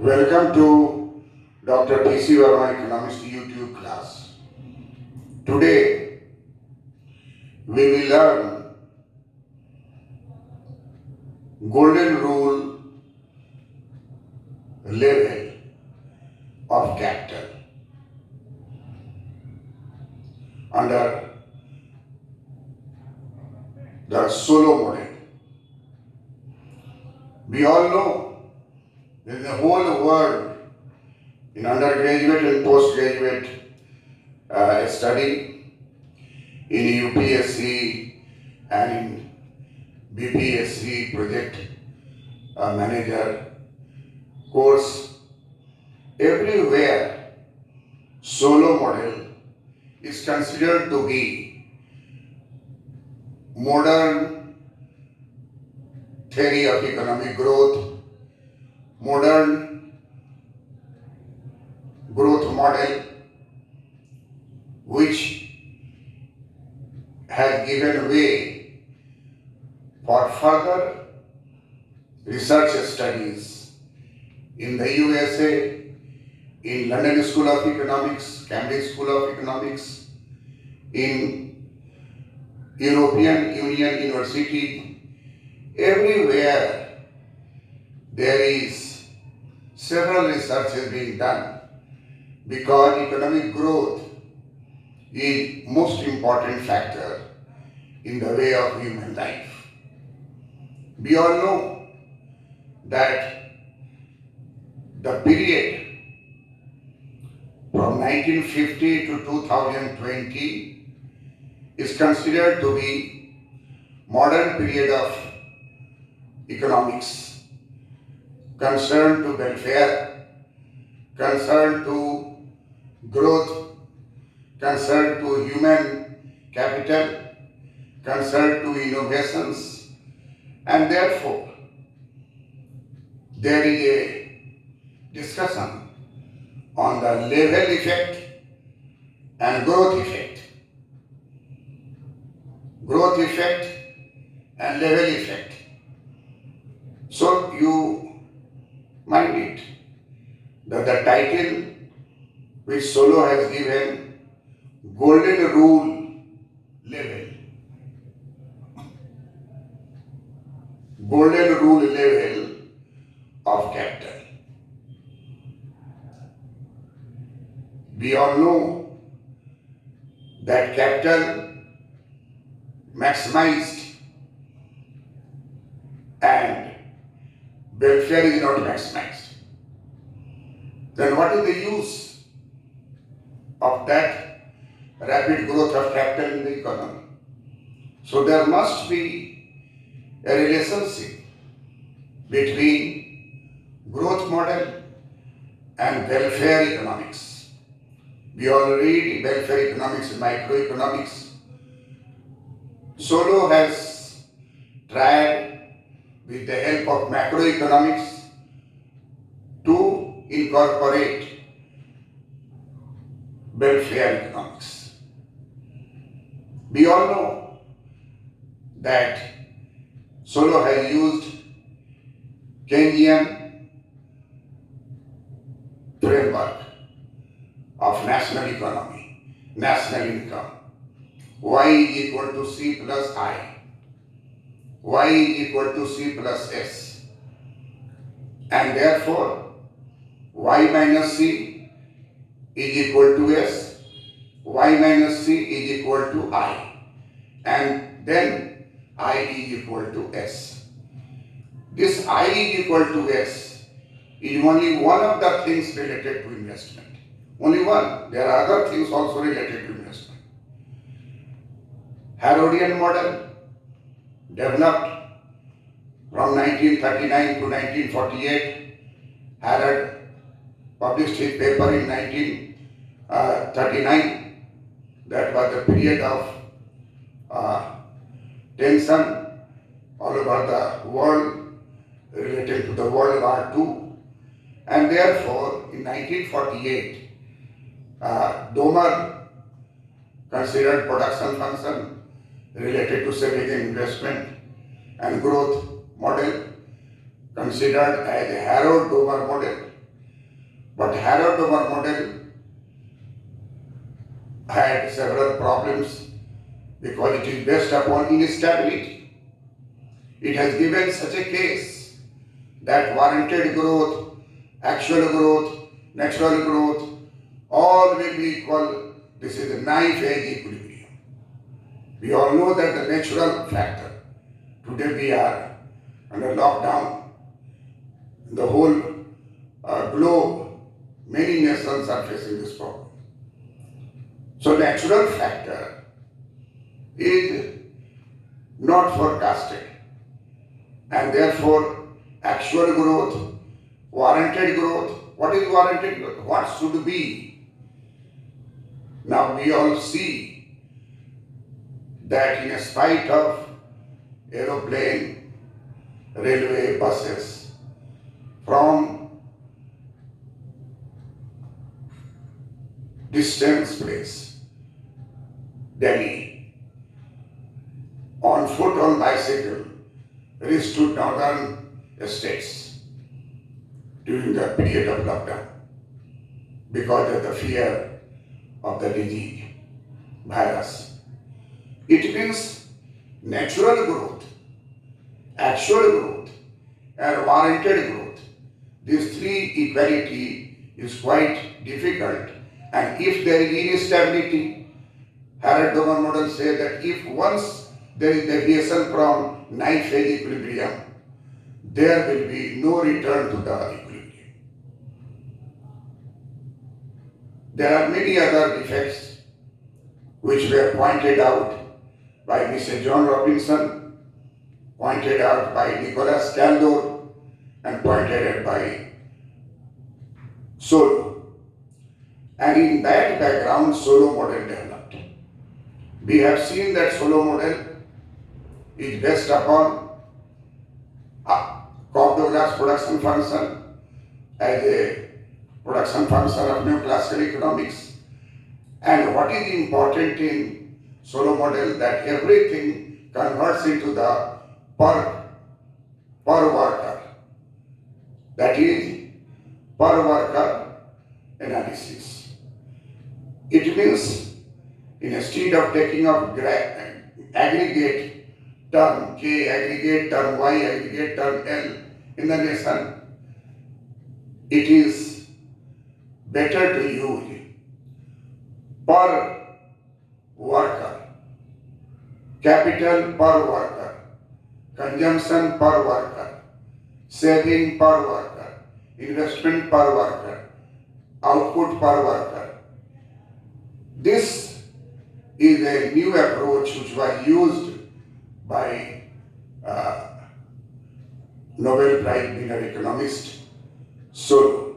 Welcome to Dr. P.C. Verma Economics YouTube class. Today we will learn golden rule level of capital under the Solo model. We all know that the whole world in undergraduate and postgraduate study in UPSC and in BPSC project manager course, everywhere Solo model is considered to be modern theory of economic growth, modern growth model, which has given way for further research studies in the USA, in London School of Economics, Cambridge School of Economics, in European Union University, everywhere there is several researches being done because economic growth is most important factor in the way of human life. We all know that the period from 1950 to 2020 is considered to be modern period of economics, concerned to welfare, concerned to growth, concerned to human capital, concerned to innovations, and therefore there is a discussion on the level effect and growth effect. Growth effect and level effect. So you mind it that the title which Solo has given, Golden Rule Level. Golden Rule Level of capital. We all know that capital maximized and welfare is not maximized. Then what is the use of that rapid growth of capital in the economy? So there must be a relationship between growth model and welfare economics. We all read welfare economics and microeconomics. Solo has tried with the help of macroeconomics to incorporate welfare economics. We all know that Solo has used Keynesian framework of national economy, national income. Y is equal to C plus I. Y is equal to C plus S. And therefore, Y minus C is equal to S. Y minus C is equal to I. And then I is equal to S. This I is equal to S is only one of the things related to investment. Only one. There are other things also related to investment. Herodian model developed from 1939 to 1948. Harrod published his paper in 1939. That was the period of tension all over the world related to the World War II. And therefore, in 1948, Domer considered production function related to saving investment and growth model considered as a Harrod-Domer model But Harrod-Dover model had several problems because it is based upon instability. It has given such a case that warranted growth, actual growth, natural growth, all will be equal. This is a knife-edge equilibrium. We all know that the natural factor. Today we are under lockdown. The whole globe, many nations are facing this problem. So natural factor is not forecasted, and therefore actual growth, warranted growth. What is warranted growth? What should be? Now we all see that in spite of aeroplane, railway, buses, from distance place, Delhi, on foot, on bicycle, reached to northern states during the period of lockdown because of the fear of the disease, virus. It means natural growth, actual growth, and warranted growth. These three equality is quite difficult, and if there is instability, Harrod-Dover model says that if once there is deviation from knife-edge equilibrium, there will be no return to the equilibrium. There are many other defects which were pointed out by Mr. John Robinson, pointed out by Nicholas Kaldor, and pointed out by Solow. And in that background, Solow model developed. We have seen that Solow model is based upon Cobb-Douglas production function as a production function of neoclassical economics. And what is important in Solow model that everything converts into the per worker. That is per worker analysis. It means instead of taking up aggregate term K, aggregate term Y, aggregate term L in the nation, it is better to use per worker, capital per worker, consumption per worker, saving per worker, investment per worker, output per worker. This is a new approach which was used by Nobel Prize winner economist Solow.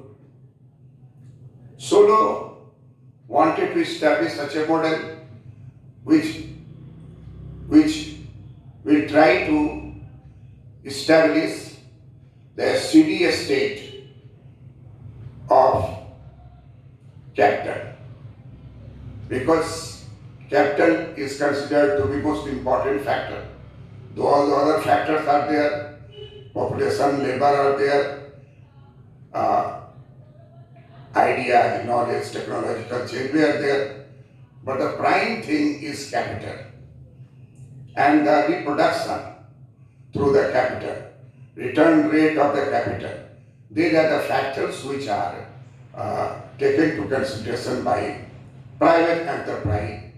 Solow wanted to establish such a model which will try to establish the steady state of capital, because capital is considered to be most important factor. Though all the other factors are there, population, labor are there, ideas, knowledge, technological change are there, but the prime thing is capital and the reproduction through the capital, return rate of the capital. These are the factors which are taken to consideration by private enterprise,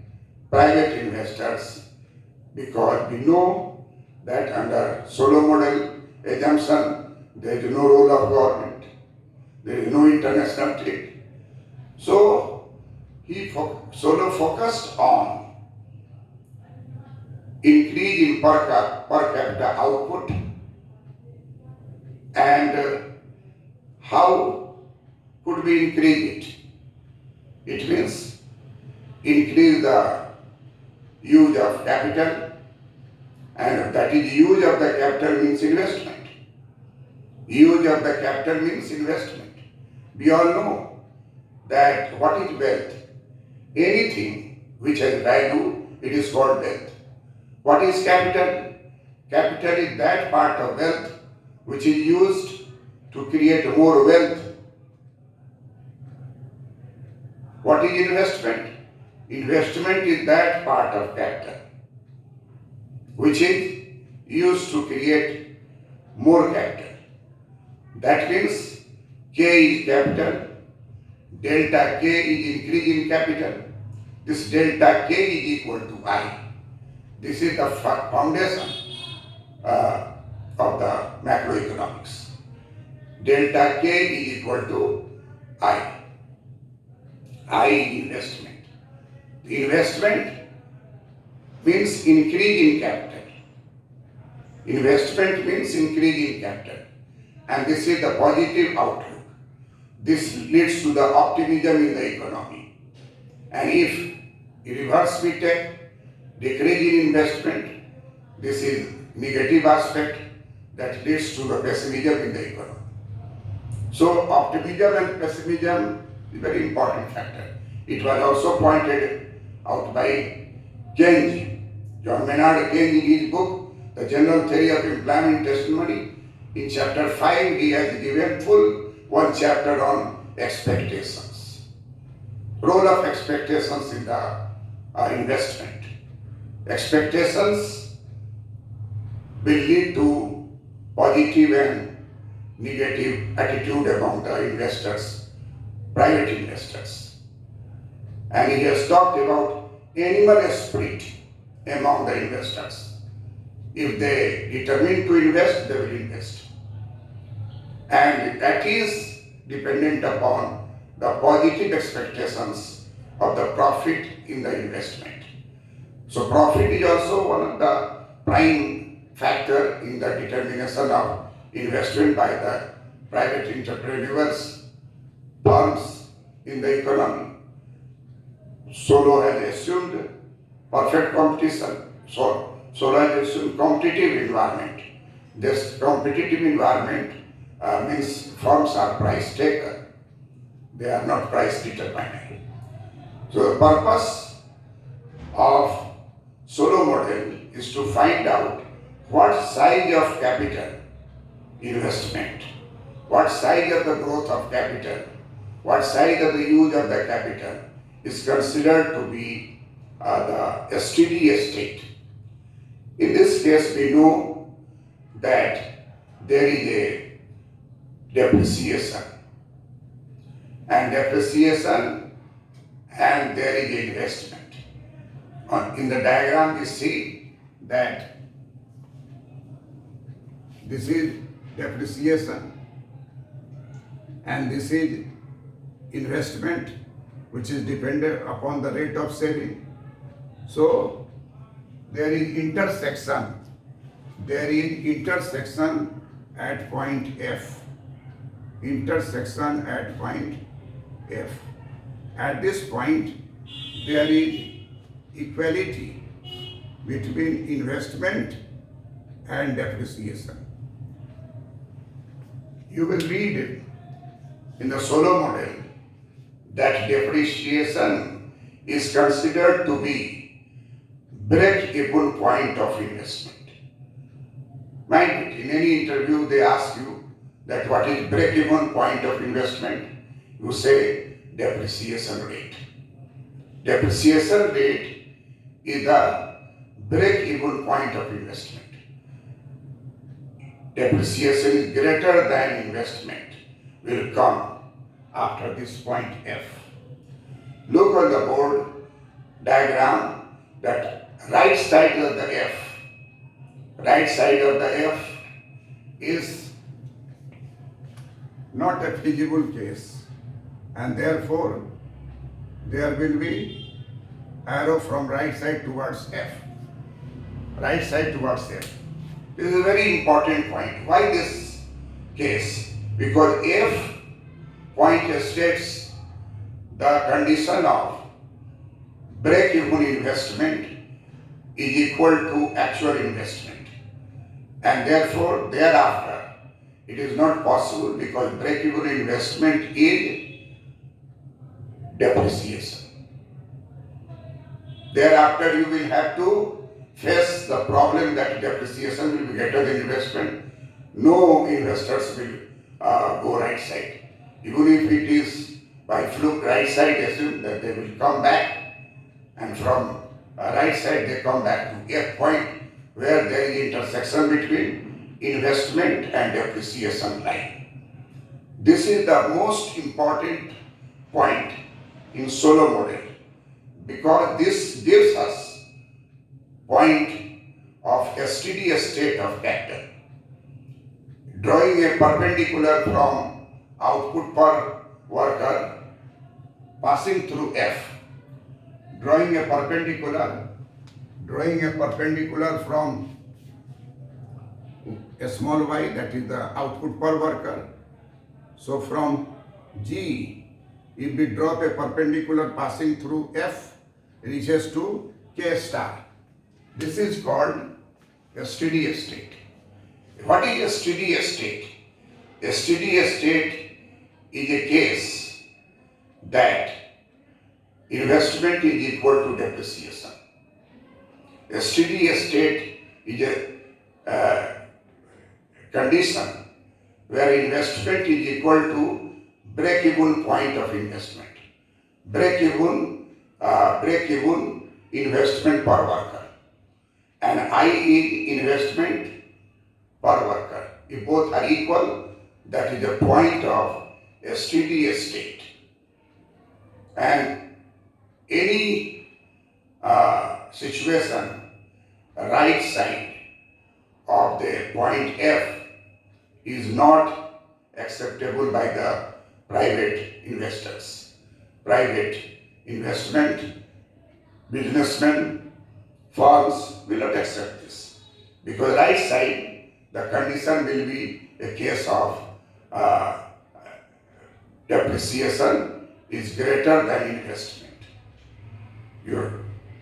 private investors, because we know that under Solow model assumption, there is no role of government, there is no international trade. So Solow focused on increase in per capita output and how could we increase it? It means increase the use of capital, and that is use of the capital means investment. Use of the capital means investment. We all know that what is wealth? Anything which has value, it is called wealth. What is capital? Capital is that part of wealth which is used to create more wealth. What is investment? Investment is that part of capital which is used to create more capital. That means K is capital, delta K is increase in capital. This delta K is equal to I. This is the foundation of the macroeconomics. Delta K is equal to I. I is investment. The investment means increase in capital. Investment means increase in capital. And this is the positive outlook. This leads to the optimism in the economy. And if reverse we take decrease in investment, this is negative aspect that leads to the pessimism in the economy. So optimism and pessimism is a very important factor. It was also pointed out by Keynes, John Maynard Keynes in his book, The General Theory of Employment Testimony. In chapter 5, he has given full one chapter on expectations. Role of expectations in the investment. Expectations will lead to positive and negative attitude among the investors, private investors. And he has talked about animal spirit among the investors. If they determine to invest, they will invest. And that is dependent upon the positive expectations of the profit in the investment. So profit is also one of the prime factor in the determination of investment by the private entrepreneurs, firms in the economy. Solo has assumed perfect competition. Solo has assumed competitive environment. This competitive environment means firms are price taker. They are not price determiner. So the purpose of Solo model is to find out what size of capital investment, what size of the growth of capital, what size of the use of the capital is considered to be the steady state. In this case, we know that there is a depreciation, and depreciation, and there is investment. In the diagram, we see that this is depreciation and this is investment, which is dependent upon the rate of saving. So there is intersection. There is intersection at point F. Intersection at point F. At this point, there is equality between investment and depreciation. You will read in the Solo model that depreciation is considered to be break-even point of investment. Mind it, in any interview they ask you that what is break-even point of investment, you say depreciation rate. Depreciation rate is the break-even point of investment. Depreciation is greater than investment will come after this point F. Look on the board diagram that right side of the F is not a feasible case, and therefore there will be arrow from right side towards F. Right side towards F. This is a very important point. Why this case? Because F point states the condition of break-even investment is equal to actual investment. And therefore, thereafter, it is not possible because break-even investment is depreciation. Thereafter, you will have to face the problem that depreciation will be greater than investment. No investors will go right side. Even if it is by fluke right side assume that they will come back, and from right side they come back to F point where there is intersection between investment and depreciation line. This is the most important point in Solow model because this gives us point of a steady state of capital. Drawing a perpendicular from output per worker passing through F. Drawing a perpendicular from a small y, that is the output per worker. So from G, if we drop a perpendicular passing through F, reaches to K star. This is called a steady state. What is a steady state? A steady state is a case that investment is equal to depreciation. A steady state is a condition where investment is equal to break-even point of investment. Break-even investment per worker. And I is investment per worker. If both are equal, that is the point of a steady state. And any situation, right side of the point F is not acceptable by the private investors. Private investment, businessmen, firms will not accept this. Because right side, the condition will be a case of depreciation is greater than investment.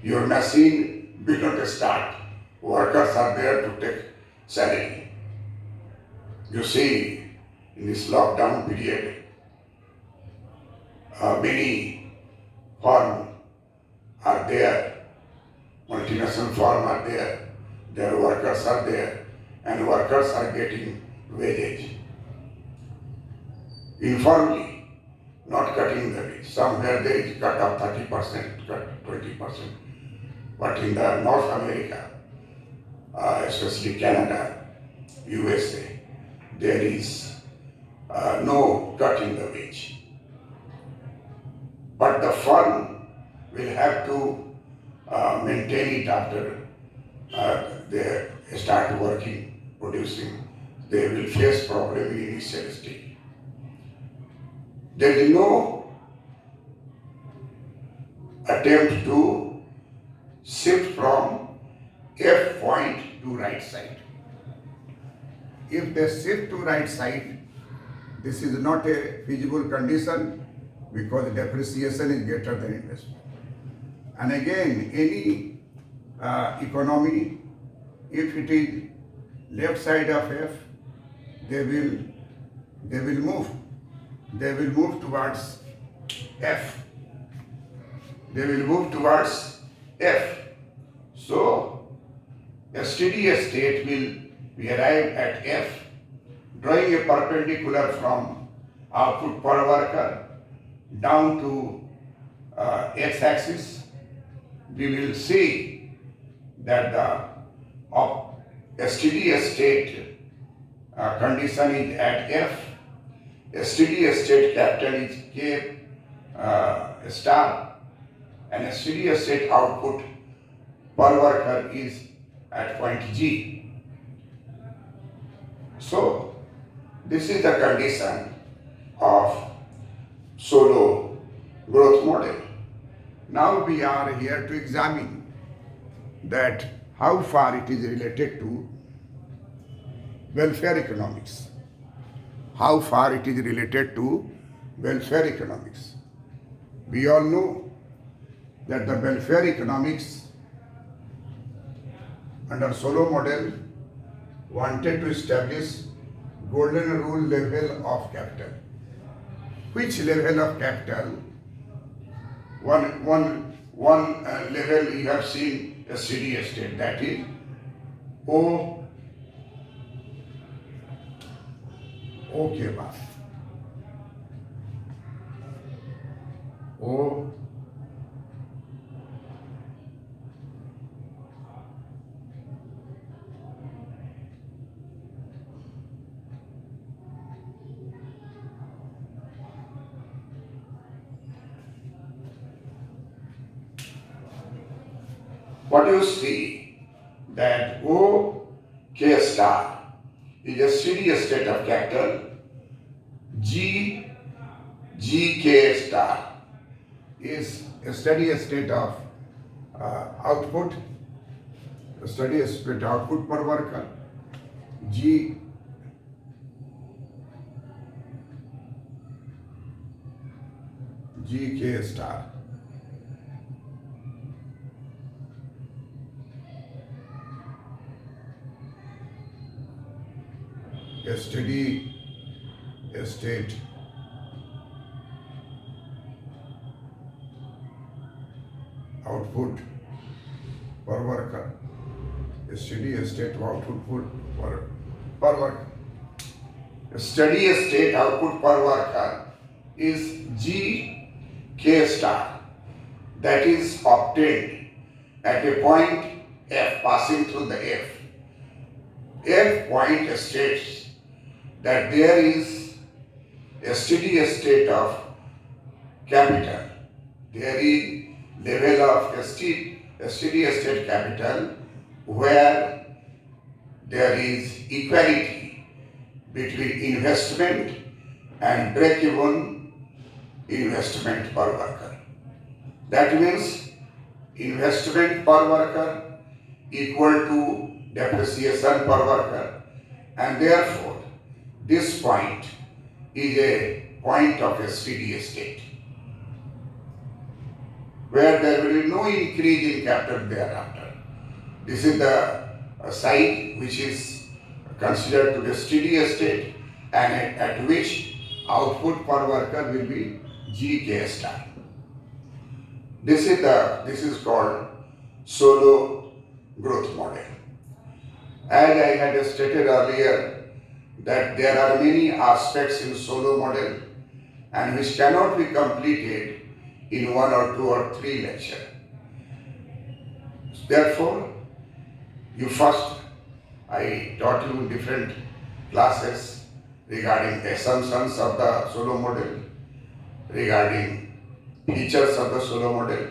Your machine will not start. Workers are there to take salary. You see, in this lockdown period, many firms are there, multinational firms are there, their workers are there, and workers are getting wages. Informally, not cutting the wage. Somewhere there is cut of 30%, cut 20%. But in the North America, especially Canada, USA, there is no cut in the wage. But the firm will have to maintain it after they start working, producing. They will face problem in initial stage. There is no attempt to shift from F point to right side. If they shift to right side, this is not a feasible condition because depreciation is greater than investment. And again, any economy, if it is left side of F, they will move. They will move towards F. They will move towards F. So, a steady state will be arrived at F, drawing a perpendicular from output per worker down to x-axis. We will see that the steady state condition is at F. A steady state capital is K star, and a steady state output per worker is at point G. So, this is the condition of Solow growth model. Now we are here to examine that how far it is related to welfare economics. How far it is related to welfare economics. We all know that the welfare economics under Solow model wanted to establish golden rule level of capital. Which level of capital? One level you have seen a steady state, that is OK bar. O what you see that O K star is a steady state of capital. G K star is a steady state of output, a steady state output per worker. G K star a steady state output per worker, a steady state output per worker. A steady state output per worker is G K star, that is obtained at a point F, passing through the F. F point states that there is a steady state of capital. There is level of a steady state capital where there is equality between investment and break-even investment per worker. That means investment per worker equal to depreciation per worker, and therefore this point is a point of a steady state where there will be no increase in capital thereafter. This is the side which is considered to be a steady state and at which output per worker will be GK star. This is called solo growth model. As I had stated earlier that there are many aspects in solo model and which cannot be completed in 1 or 2 or 3 lectures. Therefore, I taught you different classes regarding assumptions of the solo model, regarding features of the solo model,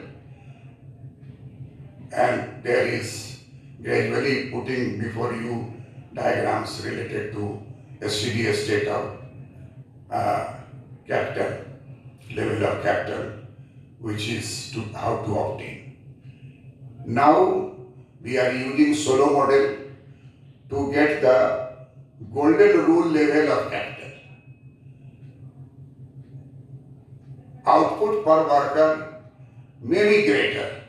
and there is gradually putting before you diagrams related to a steady state of capital, level of capital, which is how to obtain. Now we are using solo model to get the golden rule level of capital. Output per worker may be greater,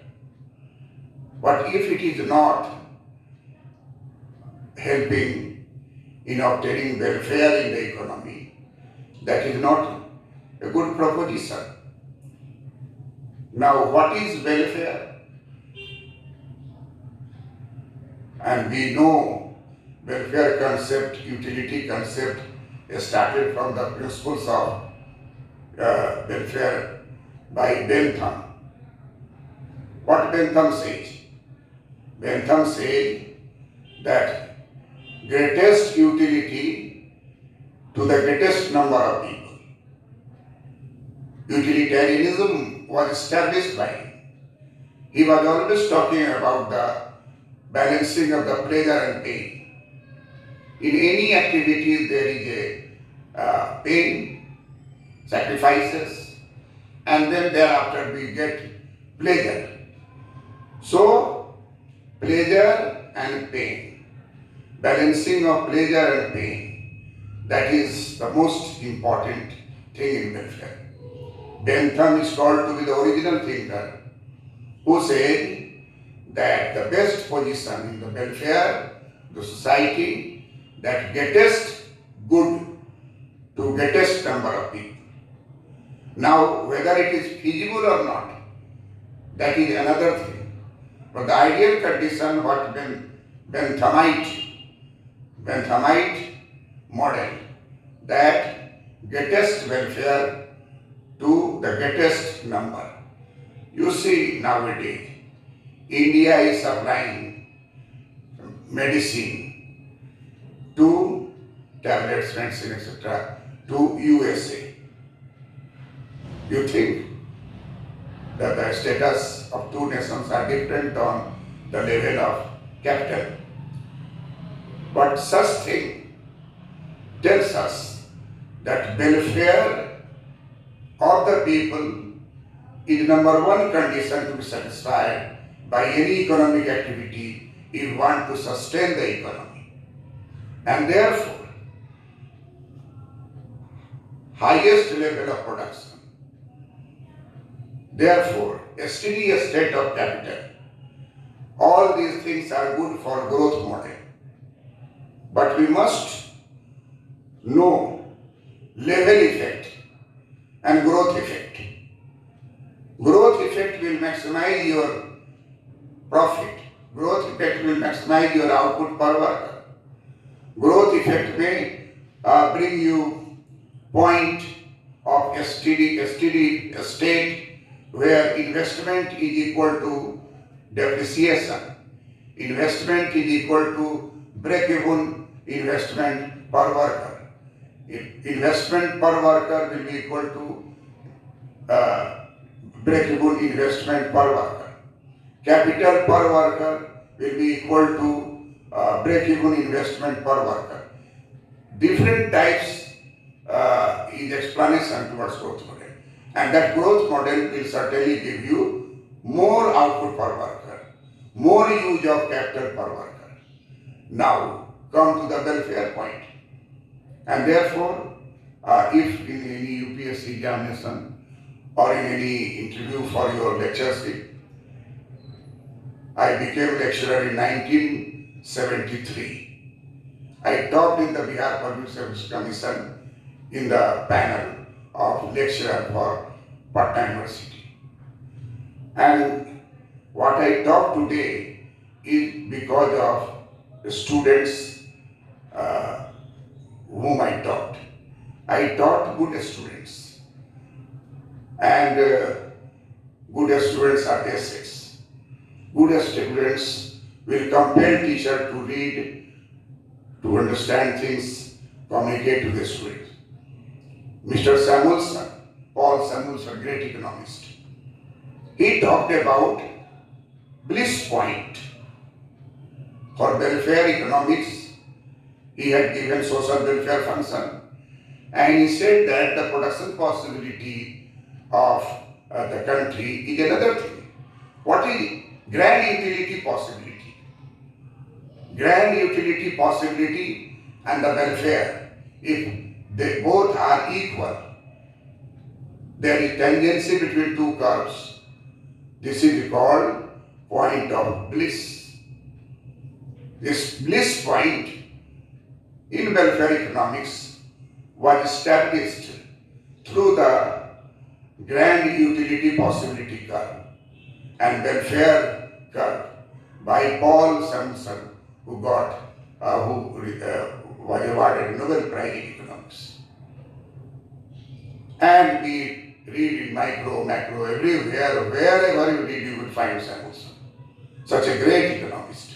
but if it is not helping in obtaining welfare in the economy, that is not a good proposition. Now, what is welfare? And we know welfare concept, utility concept started from the principles of welfare by Bentham. What Bentham says? Bentham says that greatest utility to the greatest number of people. Utilitarianism was established by him. He was always talking about the balancing of the pleasure and pain. In any activity there is a pain, sacrifices, and then thereafter we get pleasure. So, pleasure and pain, balancing of pleasure and pain, that is the most important thing in welfare. Bentham is called to be the original thinker who said that the best position in the welfare, the society, that greatest good to greatest number of people. Now, whether it is feasible or not, that is another thing. But the ideal condition, what Benthamite model, that greatest welfare to the greatest number. You see nowadays, India is supplying medicine to tablets, medicine, etc. to USA. You think that the status of two nations are different on the level of capital. But such thing tells us that welfare of the people is number one condition to be satisfied by any economic activity if you want to sustain the economy. And therefore, highest level of production, therefore, a steady state of capital, all these things are good for growth model. But we must know level effect and growth effect. Growth effect will maximize your profit. Growth effect will maximize your output per worker. Growth effect may bring you point of a steady state where investment is equal to depreciation. Investment is equal to break-even investment per worker. Investment per worker will be equal to break-even investment per worker. Capital per worker will be equal to break-even investment per worker. Different types is explanation towards growth model. And that growth model will certainly give you more output per worker, more use of capital per worker. Now, come to the welfare point. And therefore, if in any UPSC examination or in any interview for your lectureship, I became lecturer in 1973. I taught in the Bihar Public Service Commission in the panel of lecturer for Patna University. And what I taught today is because of the students whom I taught. I taught good students, and good students are assets. Good students will compel teacher to read, to understand things, communicate to the students. Mr. Samuelson, Paul Samuelson, great economist, he talked about bliss point. For welfare economics, he had given social welfare function, and he said that the production possibility of the country is another thing. What is grand utility possibility? Grand utility possibility and the welfare, if they both are equal, there is tendency between two curves. This is called point of bliss. This bliss point in welfare economics was established through the grand utility possibility curve and welfare curve by Paul Samuelson, who was awarded Nobel Prize in Economics. And we read in micro, macro, everywhere, wherever you read, you will find Samuelson. Such a great economist.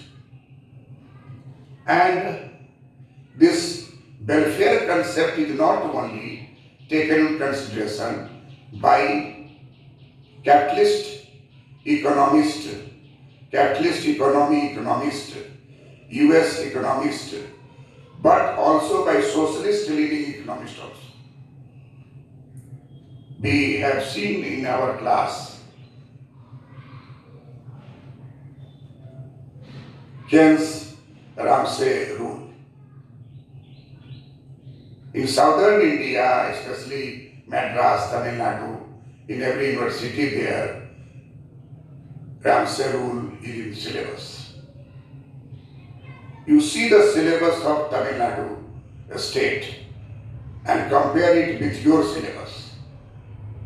And this welfare concept is not only taken into consideration by capitalist economist, US economist, but also by socialist leading economist also. We have seen in our class Keynes' Ramsay rule. In southern India, especially Madras, Tamil Nadu, in every university there, Ramsay rule is in syllabus. You see the syllabus of Tamil Nadu state and compare it with your syllabus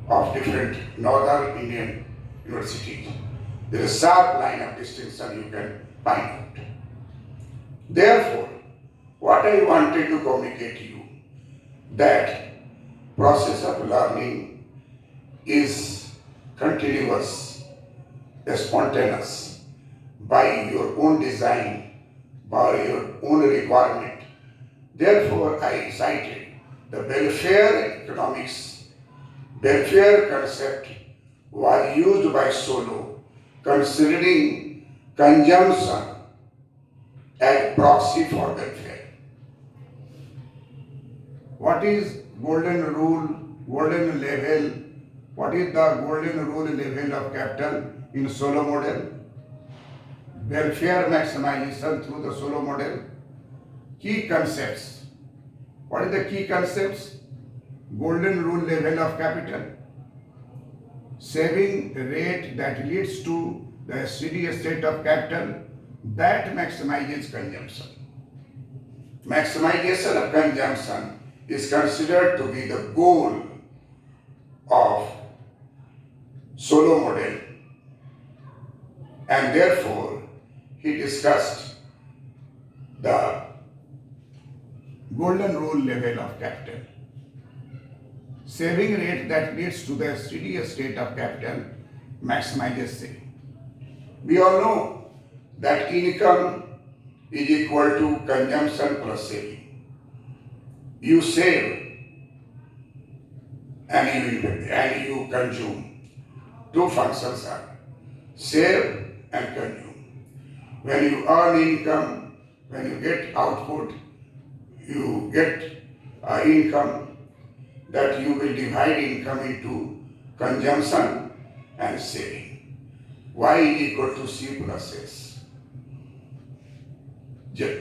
of different northern Indian universities. There is a sharp line of distinction you can find out. Therefore, what I wanted to communicate to you, that process of learning is continuous, spontaneous, by your own design, by your own requirement. Therefore, I cited the welfare economics. Welfare concept was used by Solow, considering consumption as proxy for welfare. What is golden rule, golden level? What is the golden rule level of capital in Solow model? Welfare maximization through the Solow model. Key concepts. What is the key concepts? Golden rule level of capital. Saving rate that leads to the steady state of capital that maximizes consumption. Maximization of consumption is considered to be the goal of Solow model, and therefore he discussed the golden rule level of capital. Saving rate that leads to the steady state of capital maximizes saving. We all know that income is equal to consumption plus saving. You save and you consume. Two functions are save and consume. When you earn income, when you get output, you get income, that you will divide income into consumption and saving. Y is equal to C plus S.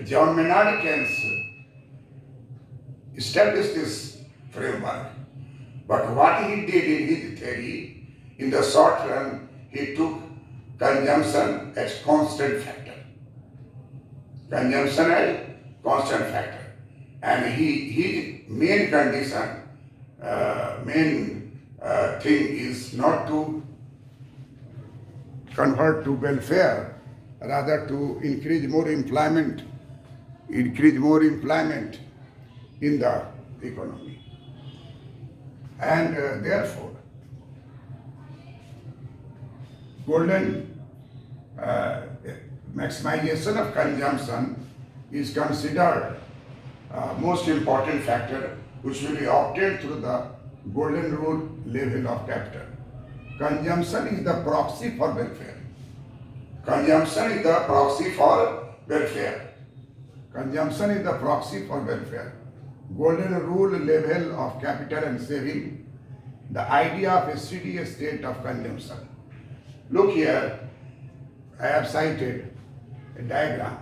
John Maynard Keynes established this framework, but what he did in his theory, in the short run, he took consumption as constant factor. Consumption as constant factor. And his main condition, thing is not to convert to welfare, rather to increase more employment in the economy. And therefore, golden maximization of consumption is considered most important factor which will be obtained through the golden rule level of capital. Consumption is the proxy for welfare. Consumption is the proxy for welfare. Consumption is the proxy for welfare. Golden rule level of capital and saving, the idea of a steady state of consumption. Look here, I have cited a diagram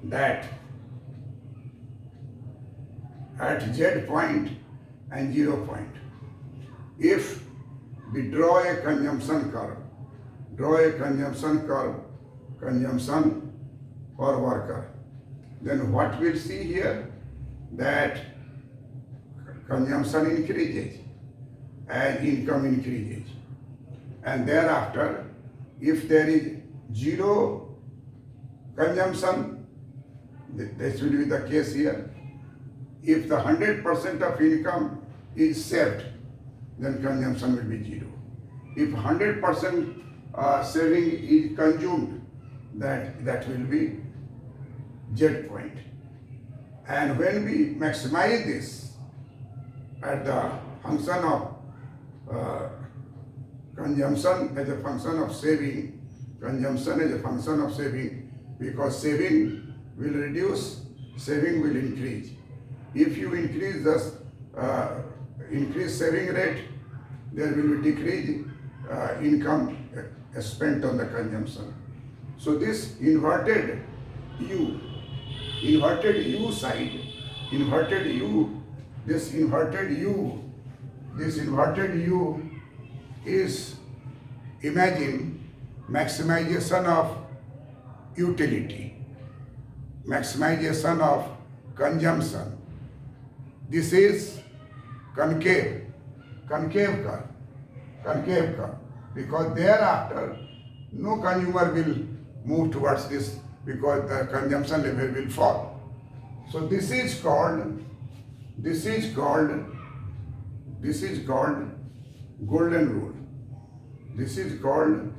that at Z point and 0 point, if we draw a consumption curve, consumption per worker, then what we'll see here, that consumption increases as income increases. And thereafter, if there is zero consumption, this will be the case here. If the 100% of income is saved, then consumption will be zero. If 100% saving is consumed, that will be Z point. And when we maximize this at the function of consumption as a function of saving, because saving will reduce, saving will increase. If you increase the increase saving rate, there will be decrease income spent on the consumption. So this inverted U side, this inverted U is, imagine, maximization of utility, maximization of consumption. This is concave curve, because thereafter no consumer will move towards this because the consumption level will fall. So this is called golden rule. This is called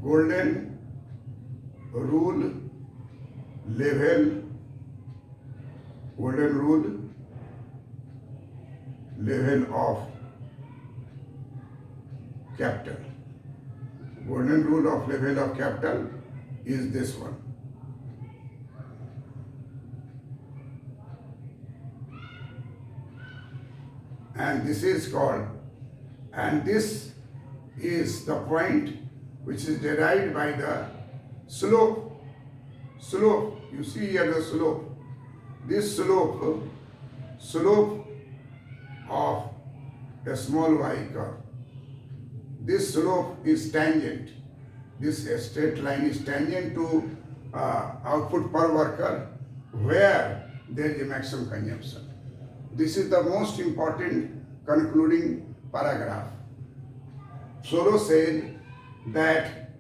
golden rule level, golden rule level of capital. Golden rule of level of capital is this one. And this is called, and this is the point which is derived by the slope. Slope, you see here the slope. This slope of a small y curve. This slope is tangent. This straight line is tangent to output per worker where there is a maximum consumption. This is the most important concluding paragraph. Solow said that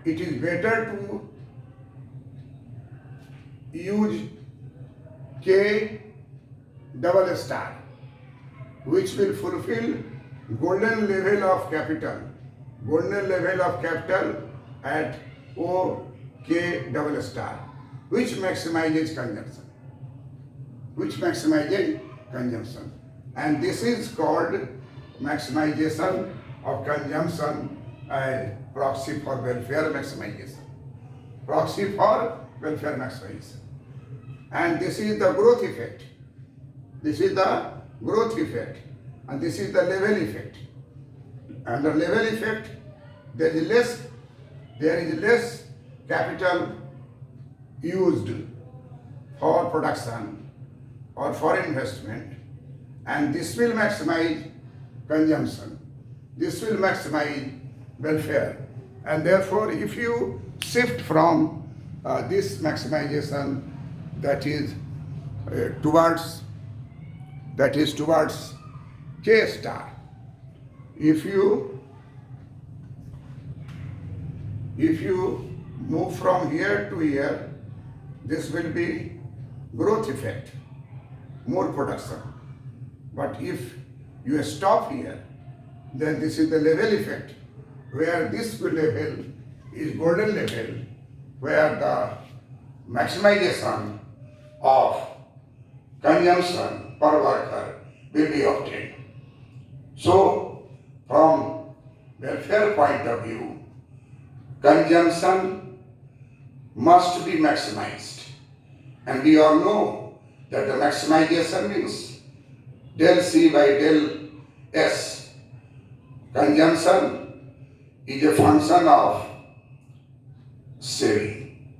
it is better to use K double star, which will fulfill golden level of capital at O K double star, which maximizes consumption. And this is called maximization of consumption and proxy for welfare maximization. And this is the growth effect. And this is the level effect. Under level effect, there is less capital used for production or for investment, and this will maximize consumption. This will maximize welfare. And therefore, if you shift from this maximization that is towards K star, if you move from here to here, this will be growth effect, more production. But if you stop here, then this is the level effect, where this level is golden level, where the maximization of consumption per worker will be obtained. So, from welfare point of view, consumption must be maximized. And we all know that the maximization means del C by del S. Consumption is a function of saving.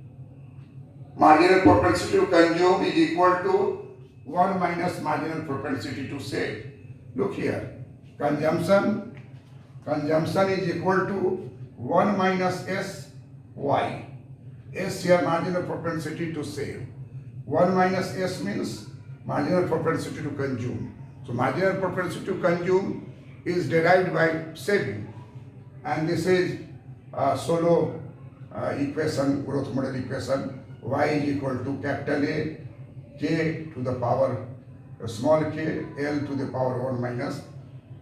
Marginal propensity to consume is equal to 1 minus marginal propensity to save. Look here, consumption is equal to 1 minus S Y. S here marginal propensity to save. 1 minus S means marginal propensity to consume. So marginal propensity to consume is derived by saving. And this is Solow equation, growth model equation. Y is equal to capital A, K to the power small k, L to the power 1 minus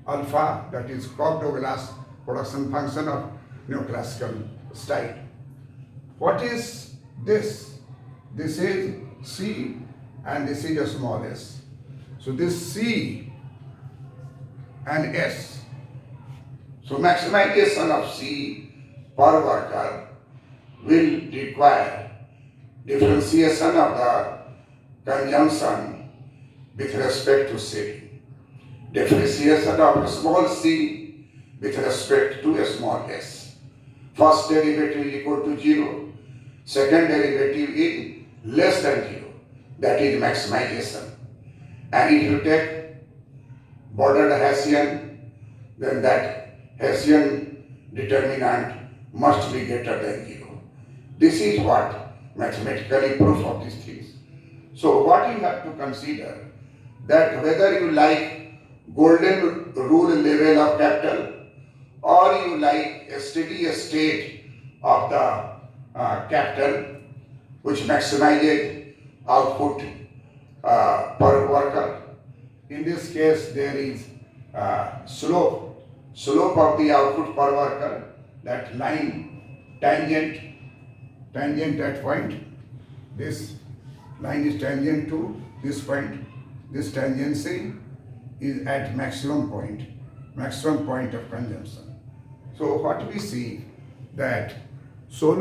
alpha, that is Cobb-Douglas production function of neoclassical style. What is this? This is C and this is a small s. So this C and S. So maximization of C per worker will require differentiation of the consumption with respect to saving. Differentiation of small c with respect to a small s. First derivative is equal to 0. Second derivative is less than 0. That is maximization. And if you take bordered Hessian, then that Hessian determinant must be greater than 0. This is what mathematically proof of these things. So what you have to consider, that whether you like golden rule level of capital or you like a steady state of the capital which maximizes output per worker. In this case there is slope slope of the output per worker, that line tangent at point, this line is tangent to this point, this tangency is at maximum point of consumption. So what we see that solo